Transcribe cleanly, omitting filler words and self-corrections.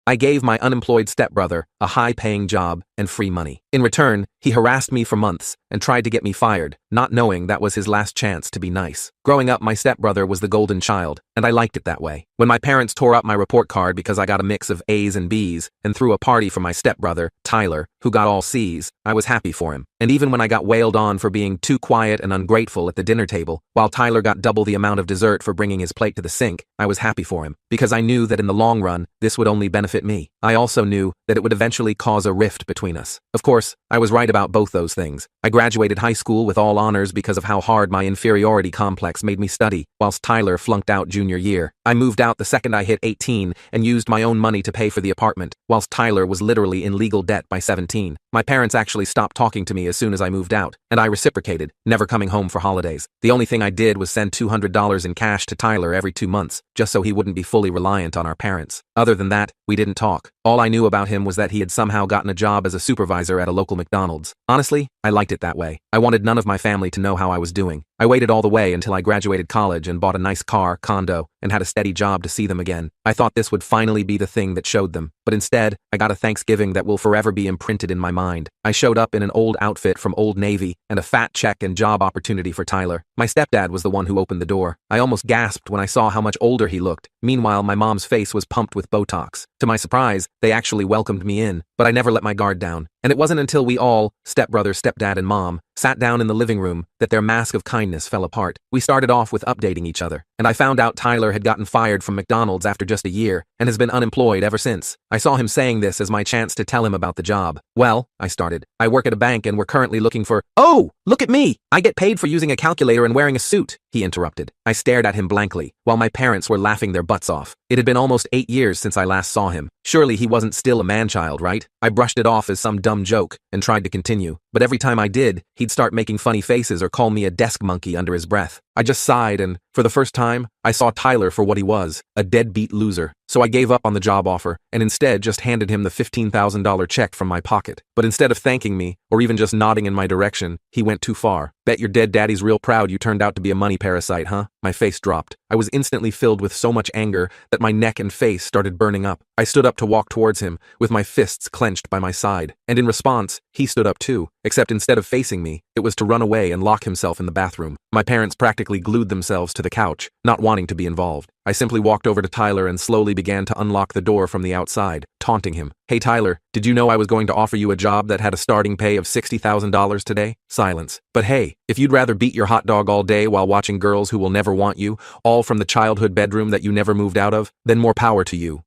I gave my unemployed stepbrother a high-paying job and free money. In return, he harassed me for months and tried to get me fired, not knowing that was his last chance to be nice. Growing up, my stepbrother was the golden child, and I liked it that way. When my parents tore up my report card because I got a mix of A's and B's and threw a party for my stepbrother, Tyler, who got all C's, I was happy for him. And even when I got wailed on for being too quiet and ungrateful at the dinner table, while Tyler got double the amount of dessert for bringing his plate to the sink, I was happy for him, because I knew that in the long run, this would only benefit me. I also knew that it would eventually cause a rift between us. Of course, I was right about both those things. I graduated high school with all honors because of how hard my inferiority complex made me study, whilst Tyler flunked out junior year. I moved out the second I hit 18 and used my own money to pay for the apartment, whilst Tyler was literally in legal debt by 17. My parents actually stopped talking to me as soon as I moved out, and I reciprocated, never coming home for holidays. The only thing I did was send $200 in cash to Tyler every 2 months, just so he wouldn't be fully reliant on our parents. Other than that, we didn't talk. All I knew about him was that he had somehow gotten a job as a supervisor at a local McDonald's. Honestly, I liked it that way. I wanted none of my family to know how I was doing. I waited all the way until I graduated college and bought a nice car, condo, and had a steady job to see them again. I thought this would finally be the thing that showed them, but instead, I got a Thanksgiving that will forever be imprinted in my mind. I showed up in an old outfit from Old Navy and a fat check and job opportunity for Tyler. My stepdad was the one who opened the door. I almost gasped when I saw how much older he looked. Meanwhile, my mom's face was pumped with Botox. To my surprise, they actually welcomed me in, but I never let my guard down. And it wasn't until we all, stepbrother, stepdad, and mom, sat down in the living room that their mask of kindness fell apart. We started off with updating each other, and I found out Tyler had gotten fired from McDonald's after just a year and has been unemployed ever since. I saw him saying this as my chance to tell him about the job. Well, I started. I work at a bank and we're currently looking for— "Oh, look at me! I get paid for using a calculator and wearing a suit," he interrupted. I stared at him blankly, while my parents were laughing their butts off. It had been almost 8 years since I last saw him. Surely he wasn't still a man-child, right? I brushed it off as some dumb joke and tried to continue, but every time I did, he'd start making funny faces or call me a desk monkey under his breath. I just sighed and, for the first time, I saw Tyler for what he was, a deadbeat loser. So I gave up on the job offer and instead just handed him the $15,000 check from my pocket. But instead of thanking me, or even just nodding in my direction, he went too far. "Bet your dead daddy's real proud you turned out to be a money parasite, huh?" My face dropped. I was instantly filled with so much anger that my neck and face started burning up. I stood up to walk towards him, with my fists clenched by my side. And in response, he stood up too, except instead of facing me, it was to run away and lock himself in the bathroom. My parents practically glued themselves to the couch, not wanting to be involved. I simply walked over to Tyler and slowly began to unlock the door from the outside, taunting him. "Hey Tyler, did you know I was going to offer you a job that had a starting pay of $60,000 today?" Silence. "But hey, if you'd rather beat your hot dog all day while watching girls who will never want you, all from the childhood bedroom that you never moved out of, then more power to you."